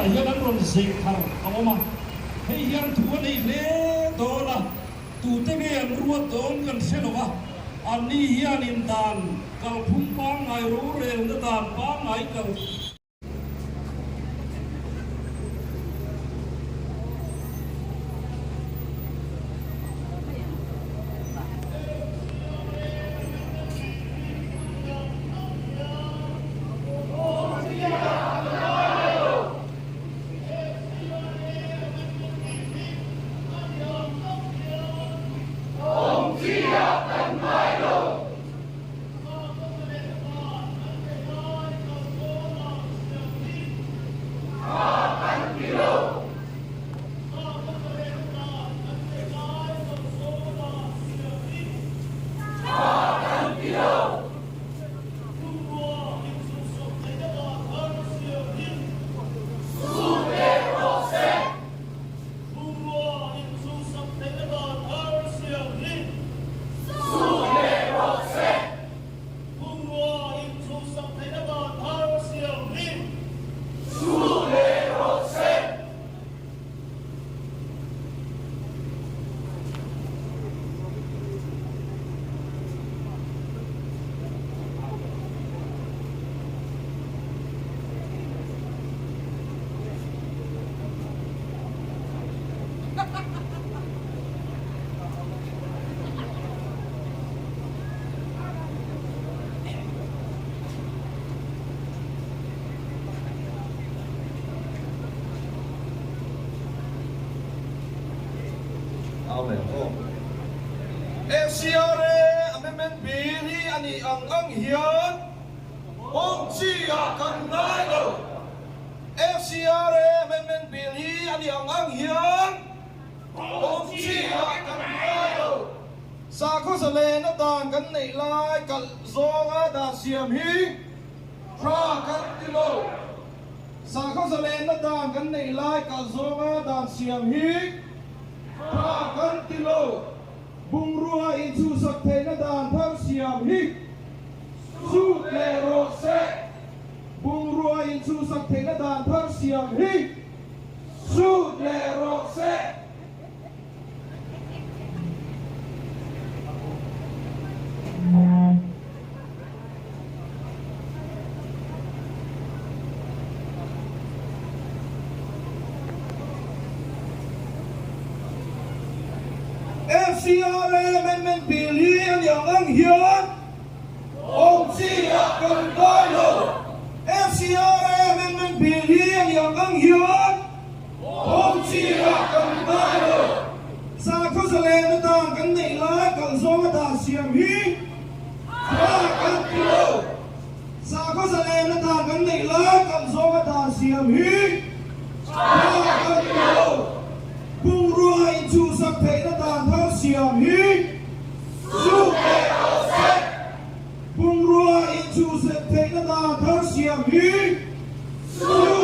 hian an ron sik thar awma hei hian thuan ei hle dona tu te be an ruat don kan senowa ani hian in dan kal phum pa ngai ru rel na dan pa ngai kal FCRA Amendment Bill hi ani ang hian ong chia kan ngai lo FCRA Amendment Bill hi ani ang hian ong chia kan ngai lo sa ko sa le na dan kan nei lai kal zonga da siam hi pra kan ti lo sa ko sa le na dan kan nei lai kal zonga da siam hi pra kan ti lo bung rua in chu sak thei na dan thar siam hi su le ro se bung rua in chu sak thei na dan thar siam hi su le ro se FCRA Amendment Bill hi an ang hian ong chia kan ngai lo FCRA Amendment Bill hi an ang hian ong chia kan ngai lo sa ko sa le na dan kan nei lai kan zong da siam hi pra kan ti lo sa ko sa le na dan kan nei lai kan zong da siam hi pra kan ti lo bung rua in chu sak thei na dan thar siam hi su le ro se bung rua in chu sak thei na dan thar siam hi su